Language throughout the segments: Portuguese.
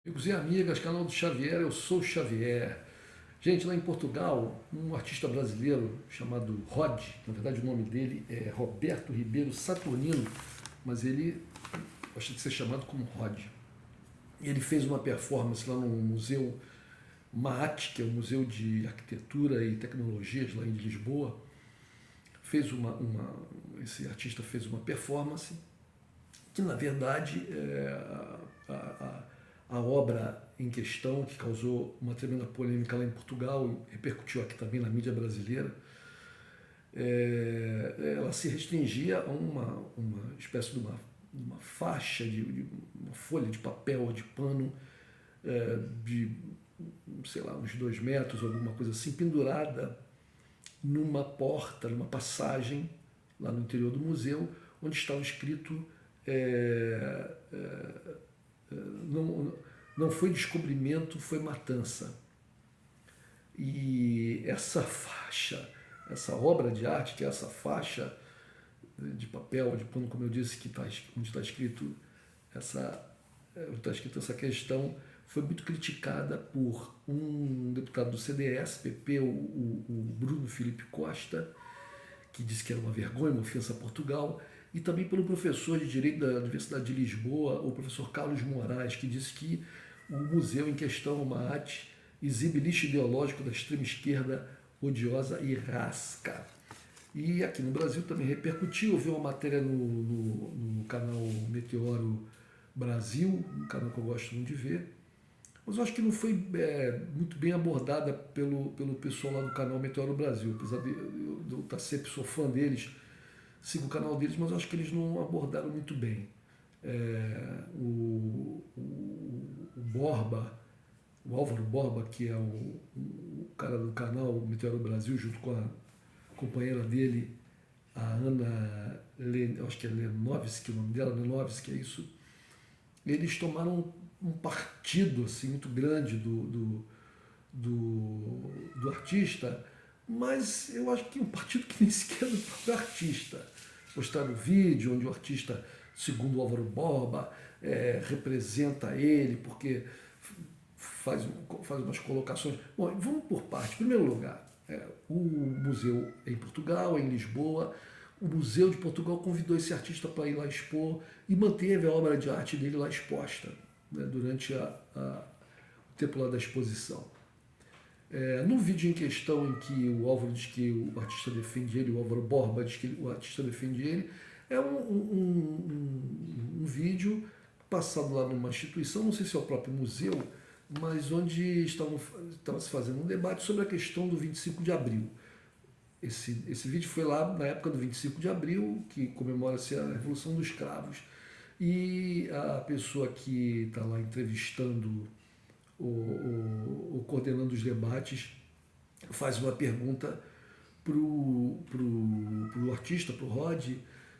Amigos e amigas, canal do Xavier, eu sou o Xavier. Gente, lá em Portugal, um artista brasileiro chamado Rod, na verdade o nome dele é Roberto Ribeiro Saturnino, mas ele gosta de ser chamado como Rod. Ele fez uma performance lá no Museu MAAT, que é o Museu de Arquitetura e Tecnologias lá em Lisboa. Esse artista fez uma performance que, na verdade, a obra em questão, que causou uma tremenda polêmica lá em Portugal e repercutiu aqui também na mídia brasileira, ela se restringia a uma espécie de uma faixa, de uma folha de papel, de pano, de, sei lá, uns 2 metros, alguma coisa assim, pendurada numa porta, numa passagem lá no interior do museu, onde estava escrito não, não foi descobrimento, foi matança. E essa faixa, essa obra de arte, que é essa faixa de papel, de pano, como eu disse, onde está escrito essa questão, foi muito criticada por um deputado do CDS, PP, o Bruno Filipe Costa, que disse que era uma vergonha, uma ofensa a Portugal, e também pelo professor de Direito da Universidade de Lisboa, o professor Carlos Moraes, que disse que o museu em questão, o MAAT, exibe lixo ideológico da extrema esquerda odiosa e rasca. E aqui no Brasil também repercutiu, eu vi uma matéria no canal Meteoro Brasil, um canal que eu gosto muito de ver, mas eu acho que não foi muito bem abordada pelo pessoal lá do canal Meteoro Brasil, apesar de eu estar sempre sou fã deles, sigo o canal deles, mas eu acho que eles não abordaram muito bem. O Borba, o Álvaro Borba, que é o cara do canal Meteoro Brasil, junto com a companheira dele, a Ana, eu acho que é Lenovski, o nome dela, Lenovski, é isso. Eles tomaram um partido assim, muito grande do artista, mas eu acho que um partido que nem sequer é do próprio artista. Mostraram o vídeo onde o artista, segundo o Álvaro Borba, representa ele, porque faz umas colocações. Bom, vamos por parte. Em primeiro lugar, o museu é em Portugal, é em Lisboa. O Museu de Portugal convidou esse artista para ir lá expor e manteve a obra de arte dele lá exposta, né, durante o tempo lá da exposição. No vídeo em questão em que o Álvaro diz que o artista defende ele, o Álvaro Borba diz que o artista defende ele, é um vídeo passado lá numa instituição, não sei se é o próprio museu, mas onde estava se fazendo um debate sobre a questão do 25 de abril. Esse vídeo foi lá na época do 25 de abril, que comemora-se a Revolução dos Cravos. E a pessoa que está lá entrevistando ou coordenando os debates faz uma pergunta pro artista, pro Rod,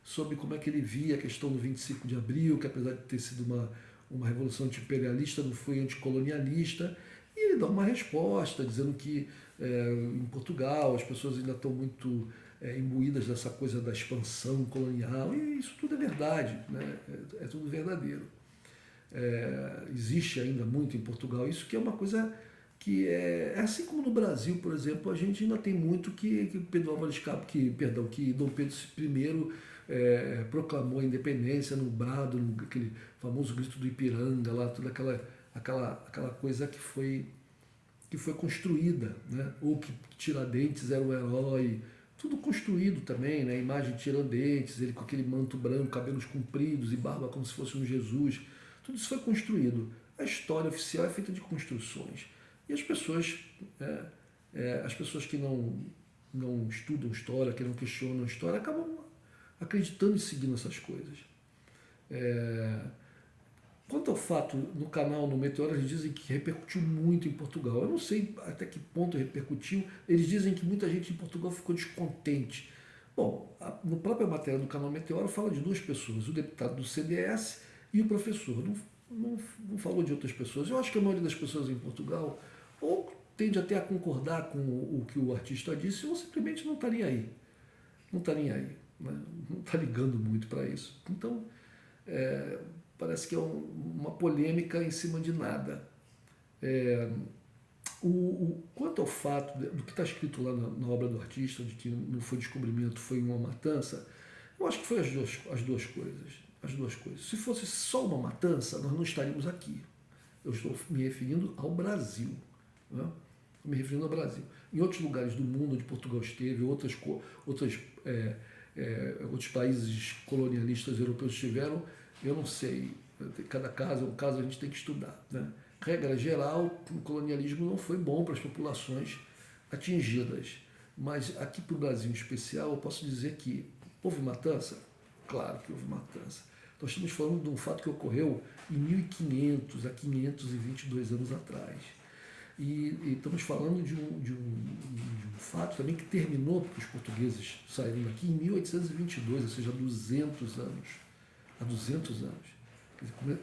sobre como é que ele via a questão do 25 de abril, que apesar de ter sido uma revolução anti-imperialista, não foi anticolonialista, e ele dá uma resposta dizendo que em Portugal as pessoas ainda estão muito imbuídas dessa coisa da expansão colonial, e isso tudo é verdade, né? É tudo verdadeiro. Existe ainda muito em Portugal isso, que é uma coisa que é assim como no Brasil, por exemplo, a gente ainda tem muito que Pedro Álvares Cabral, que Dom Pedro I proclamou a independência no brado, aquele famoso grito do Ipiranga, lá toda aquela coisa que foi construída, né? Ou que Tiradentes era o herói, tudo construído também, né? A imagem de Tiradentes, ele com aquele manto branco, cabelos compridos e barba como se fosse um Jesus, tudo isso foi construído. A história oficial é feita de construções. E as pessoas que não estudam história, que não questionam história, acabam acreditando e seguindo essas coisas. Quanto ao fato, no canal, no Meteoro, eles dizem que repercutiu muito em Portugal. Eu não sei até que ponto repercutiu. Eles dizem que muita gente em Portugal ficou descontente. Bom, no própria matéria do canal Meteoro fala de duas pessoas, o deputado do CDS e o professor. Não falou de outras pessoas. Eu acho que a maioria das pessoas em Portugal ou tende até a concordar com o que o artista disse ou simplesmente não está nem aí. Não está nem aí. Né? Não está ligando muito para isso. Então, parece que é uma polêmica em cima de nada. Quanto ao fato do que está escrito lá na obra do artista, de que não foi descobrimento, foi uma matança, eu acho que foi as duas coisas. As duas coisas. Se fosse só uma matança, nós não estaríamos aqui. Eu estou me referindo ao Brasil. Né? Me referindo ao Brasil. Em outros lugares do mundo onde Portugal esteve, outros países colonialistas europeus estiveram, eu não sei. Cada caso é um caso, a gente tem que estudar. Né? Regra geral, o colonialismo não foi bom para as populações atingidas. Mas aqui para o Brasil em especial, eu posso dizer que houve matança? Claro que houve matança. Nós estamos falando de um fato que ocorreu em 1500 a 522 anos atrás. E estamos falando de um fato também que terminou, porque os portugueses saíram daqui em 1822, ou seja, há 200 anos. Há 200 anos.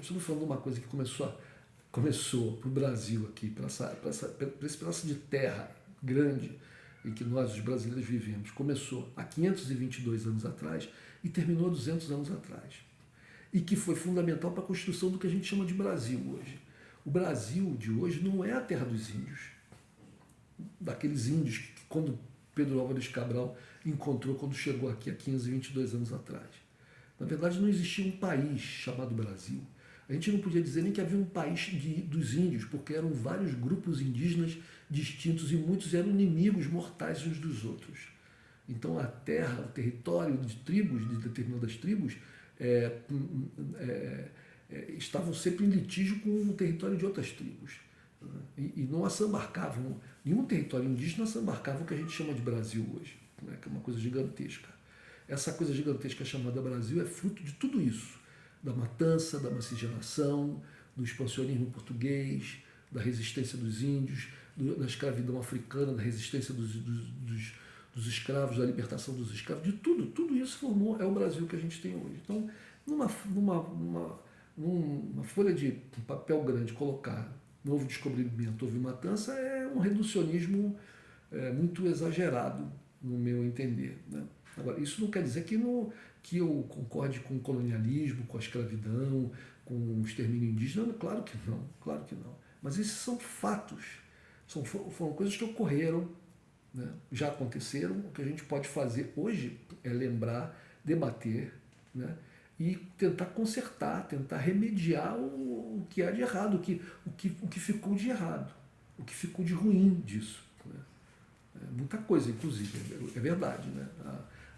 Estamos falando de uma coisa que começou para o Brasil aqui, para esse pedaço de terra grande em que nós, os brasileiros, vivemos. Começou há 522 anos atrás e terminou 200 anos atrás. E que foi fundamental para a construção do que a gente chama de Brasil hoje. O Brasil de hoje não é a terra dos índios, daqueles índios que quando Pedro Álvares Cabral encontrou quando chegou aqui há 522 anos atrás. Na verdade, não existia um país chamado Brasil. A gente não podia dizer nem que havia um país dos índios, porque eram vários grupos indígenas distintos e muitos eram inimigos mortais uns dos outros. Então a terra, o território de tribos, de determinadas tribos, estavam sempre em litígio com o território de outras tribos. E não assambarcavam, nenhum território indígena assambarcava o que a gente chama de Brasil hoje, né, que é uma coisa gigantesca. Essa coisa gigantesca chamada Brasil é fruto de tudo isso, da matança, da miscigenação, do expansionismo português, da resistência dos índios, da escravidão africana, da resistência dos escravos, da libertação dos escravos, de tudo isso formou, é o Brasil que a gente tem hoje. Então, numa folha de papel grande, colocar novo descobrimento, houve matança, é um reducionismo muito exagerado, no meu entender. Né? Agora, isso não quer dizer que eu concorde com o colonialismo, com a escravidão, com o extermínio indígena, claro que não, claro que não. Mas esses são fatos, foram coisas que ocorreram, né? Já aconteceram. O que a gente pode fazer hoje é lembrar, debater, né? E tentar consertar, tentar remediar o que há de errado, o que ficou de errado, o que ficou de ruim disso. Né? Muita coisa, inclusive, é verdade. Né?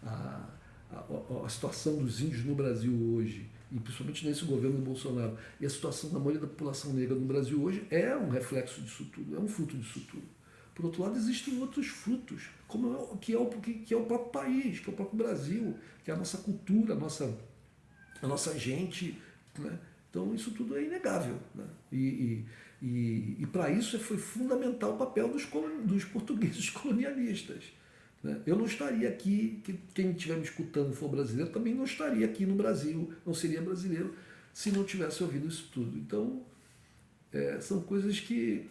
A situação dos índios no Brasil hoje, e principalmente nesse governo do Bolsonaro, e a situação da maioria da população negra no Brasil hoje é um reflexo disso tudo, é um fruto disso tudo. Por outro lado, existem outros frutos, que é o próprio país, que é o próprio Brasil, que é a nossa cultura, a nossa gente. Né? Então, isso tudo é inegável. Né? E para isso foi fundamental o papel dos portugueses colonialistas. Né? Eu não estaria aqui, quem estiver me escutando for brasileiro, também não estaria aqui no Brasil, não seria brasileiro, se não tivesse ouvido isso tudo. Então, são coisas que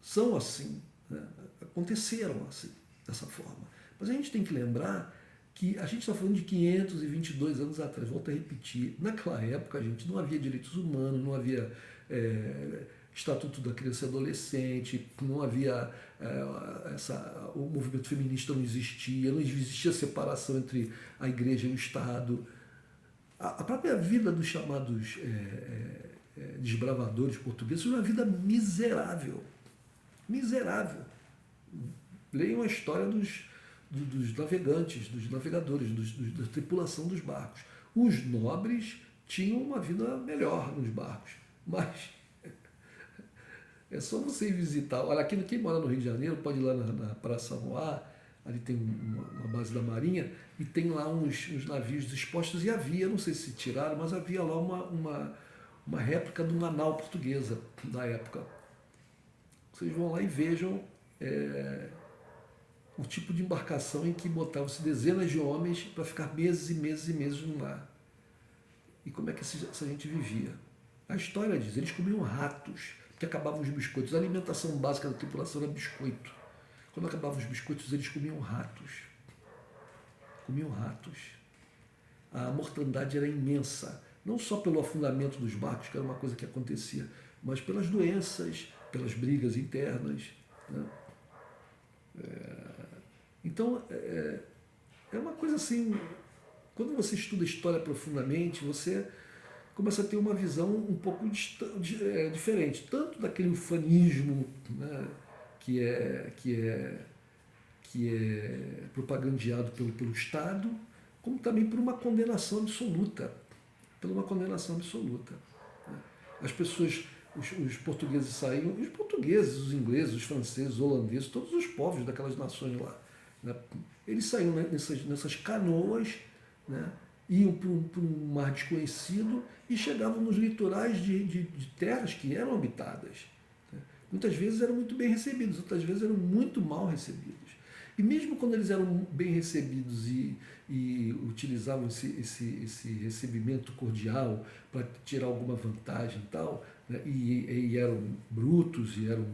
são assim, né? Aconteceram assim, dessa forma. Mas a gente tem que lembrar que a gente está falando de 522 anos atrás, volto a repetir, naquela época, gente, não havia direitos humanos, não havia Estatuto da Criança e Adolescente, não havia o movimento feminista não existia separação entre a igreja e o Estado. A própria vida dos chamados desbravadores portugueses foi uma vida miserável. Miserável. Leiam a história dos navegantes, dos navegadores, da tripulação dos barcos. Os nobres tinham uma vida melhor nos barcos, mas é só você ir visitar. Olha, quem mora no Rio de Janeiro pode ir lá na Praça Mauá, ali tem uma base da Marinha, e tem lá uns navios expostos, e havia, não sei se tiraram, mas havia lá uma réplica de uma nau portuguesa da época. Vocês vão lá e vejam o tipo de embarcação em que botavam-se dezenas de homens para ficar meses e meses e meses no mar. E como é que essa gente vivia? A história diz, eles comiam ratos, porque acabavam os biscoitos. A alimentação básica da tripulação era biscoito. Quando acabavam os biscoitos, eles comiam ratos. Comiam ratos. A mortandade era imensa. Não só pelo afundamento dos barcos, que era uma coisa que acontecia, mas pelas doenças, pelas brigas internas. Né? Então, é uma coisa assim, quando você estuda história profundamente, você começa a ter uma visão um pouco diferente, tanto daquele ufanismo, né, que é propagandeado pelo Estado, como também por uma condenação absoluta, pela uma condenação absoluta. Né. As pessoas, os portugueses saíam, os portugueses, os ingleses, os franceses, os holandeses, todos os povos daquelas nações lá, né, eles saíam nessas canoas, né, iam para um mar desconhecido e chegavam nos litorais de terras que eram habitadas. Né. Muitas vezes eram muito bem recebidos, outras vezes eram muito mal recebidos. E mesmo quando eles eram bem recebidos e utilizavam esse recebimento cordial para tirar alguma vantagem e tal, né, e eram brutos, e eram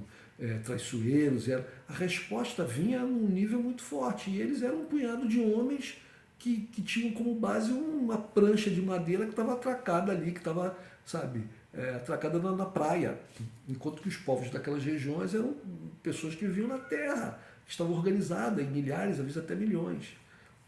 traiçoeiros, a resposta vinha num nível muito forte. E eles eram um punhado de homens que tinham como base uma prancha de madeira que estava atracada ali, que estava, sabe, atracada na praia. Enquanto que os povos daquelas regiões eram pessoas que viviam na terra, que estavam organizadas em milhares, às vezes até milhões.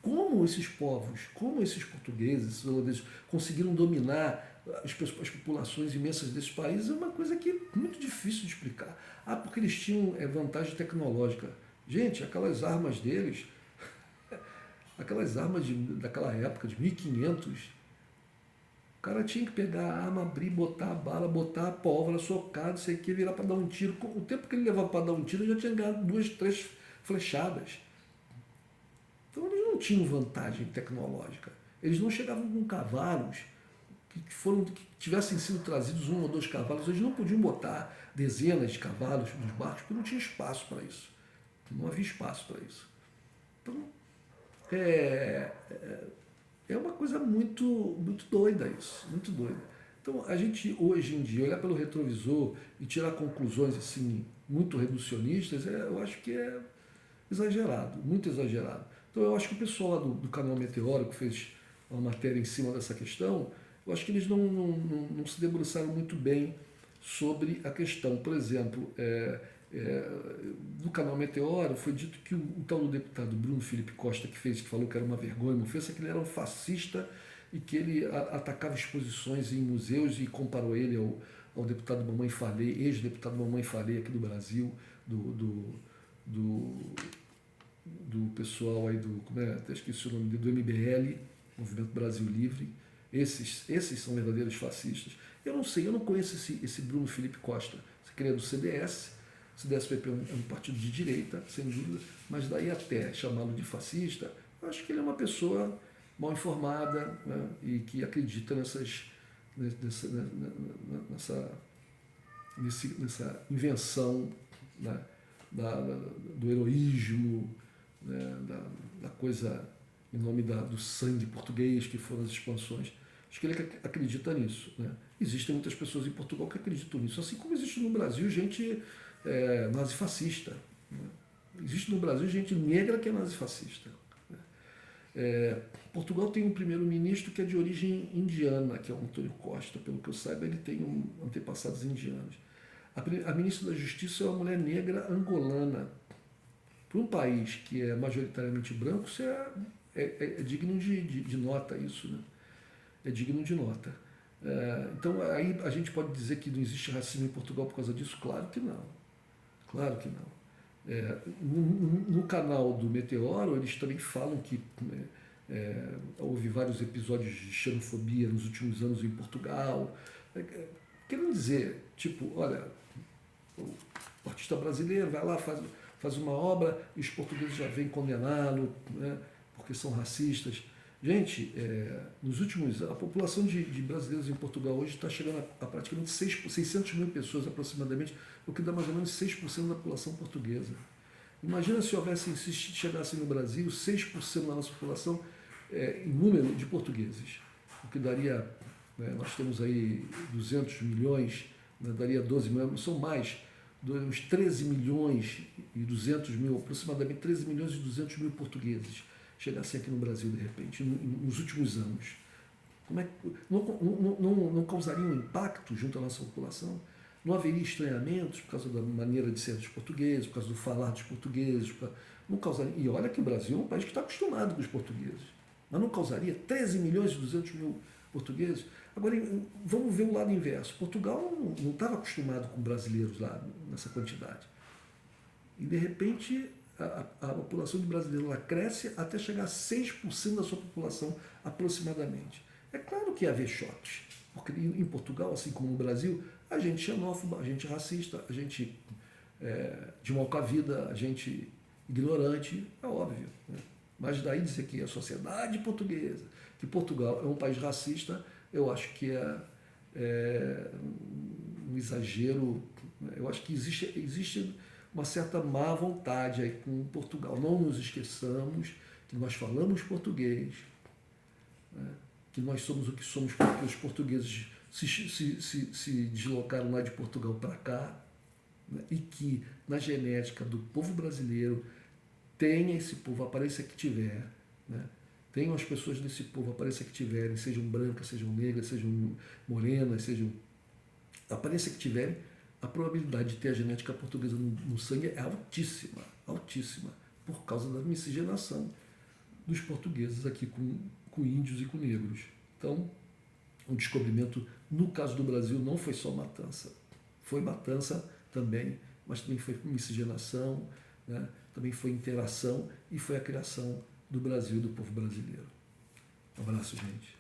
Como esses povos, como esses portugueses, esses holandeses conseguiram dominar as populações imensas desses países é uma coisa que é muito difícil de explicar. Ah, porque eles tinham vantagem tecnológica. Gente, aquelas armas deles, aquelas armas daquela época, de 1500, o cara tinha que pegar a arma, abrir, botar a bala, botar a pólvora, socar, não sei o que, virar para dar um tiro. O tempo que ele levava para dar um tiro, já tinha ganhado 2, 3 flechadas. Então eles não tinham vantagem tecnológica. Eles não chegavam com cavalos que tivessem sido trazidos 1 ou 2 cavalos. Eles não podiam botar dezenas de cavalos nos barcos, porque não tinha espaço para isso. Não havia espaço para isso. Então, é uma coisa muito, muito doida isso, muito doida. Então, a gente hoje em dia olhar pelo retrovisor e tirar conclusões assim muito reducionistas, eu acho que é exagerado, muito exagerado. Então, eu acho que o pessoal lá do canal Meteoro, que fez uma matéria em cima dessa questão, eu acho que eles não se debruçaram muito bem sobre a questão. Por exemplo, no canal Meteoro foi dito que o tal do deputado Bruno Felipe Costa, que falou que era uma vergonha, uma ofensa, que ele era um fascista e que ele atacava exposições em museus e comparou ele ao deputado Mamãe Falei, ex-deputado Mamãe Falei aqui do Brasil, do pessoal aí até esqueci o nome do MBL, Movimento Brasil Livre. Esses são verdadeiros fascistas. Eu não sei, eu não conheço esse Bruno Felipe Costa. Você queria do CDS, o CDS-PP é um partido de direita, sem dúvida, mas daí até chamá-lo de fascista, eu acho que ele é uma pessoa mal informada, né, e que acredita nessa invenção, né, do heroísmo, né, da coisa em nome do sangue português, que foram as expansões. Acho que ele acredita nisso. Né? Existem muitas pessoas em Portugal que acreditam nisso, assim como existe no Brasil gente nazifascista. Né? Existe no Brasil gente negra que é nazifascista. Né? Portugal tem um primeiro-ministro que é de origem indiana, que é o Antônio Costa. Pelo que eu saiba, ele tem antepassados indianos. A ministra da Justiça é uma mulher negra angolana. Para um país que é majoritariamente branco, isso é digno de nota isso, né? É digno de nota. Então, aí a gente pode dizer que não existe racismo em Portugal por causa disso? Claro que não. Claro que não. No canal do Meteoro, eles também falam que houve vários episódios de xenofobia nos últimos anos em Portugal. Querendo dizer, tipo, olha, o artista brasileiro vai lá, faz uma obra e os portugueses já vêm condená-lo, né, porque são racistas. Gente, nos últimos anos, a população de brasileiros em Portugal hoje está chegando a praticamente 600 mil pessoas aproximadamente, o que dá mais ou menos 6% da população portuguesa. Imagina se chegasse no Brasil 6% da nossa população em número de portugueses, o que daria, nós temos aí 200 milhões, né, daria 12 milhões, são mais, uns 13 milhões e 200 mil, aproximadamente 13 milhões e 200 mil portugueses chegassem aqui no Brasil, de repente, nos últimos anos. Como é que, não causaria um impacto junto à nossa população? Não haveria estranhamentos por causa da maneira de ser dos portugueses, por causa do falar dos portugueses? Não causaria, e olha que o Brasil é um país que está acostumado com os portugueses. Mas não causaria 13 milhões e 200 mil portugueses? Agora, vamos ver o lado inverso. Portugal não estava acostumado com brasileiros lá nessa quantidade. E, de repente, a população de brasileiros lá cresce até chegar a 6% da sua população, aproximadamente. É claro que ia haver choques, porque em Portugal, assim como no Brasil, a gente xenófoba, a gente racista, a gente de mal com a vida, a gente ignorante, é óbvio. Né? Mas daí dizer que a sociedade portuguesa, que Portugal é um país racista, eu acho que é um exagero. Eu acho que existe uma certa má vontade aí com Portugal. Não nos esqueçamos que nós falamos português, né? Que nós somos o que somos porque os portugueses se deslocaram lá de Portugal para cá, né? E que na genética do povo brasileiro tenha esse povo, apareça que tiver, né? Tenham as pessoas desse povo, apareça que tiverem, sejam brancas, sejam negras, sejam morenas, sejam... apareça que tiverem, a probabilidade de ter a genética portuguesa no sangue é altíssima, altíssima, por causa da miscigenação dos portugueses aqui com índios e com negros. Então, o descobrimento, no caso do Brasil, não foi só matança. Foi matança também, mas também foi miscigenação, né? Também foi interação e foi a criação do Brasil, do povo brasileiro. Um abraço, gente.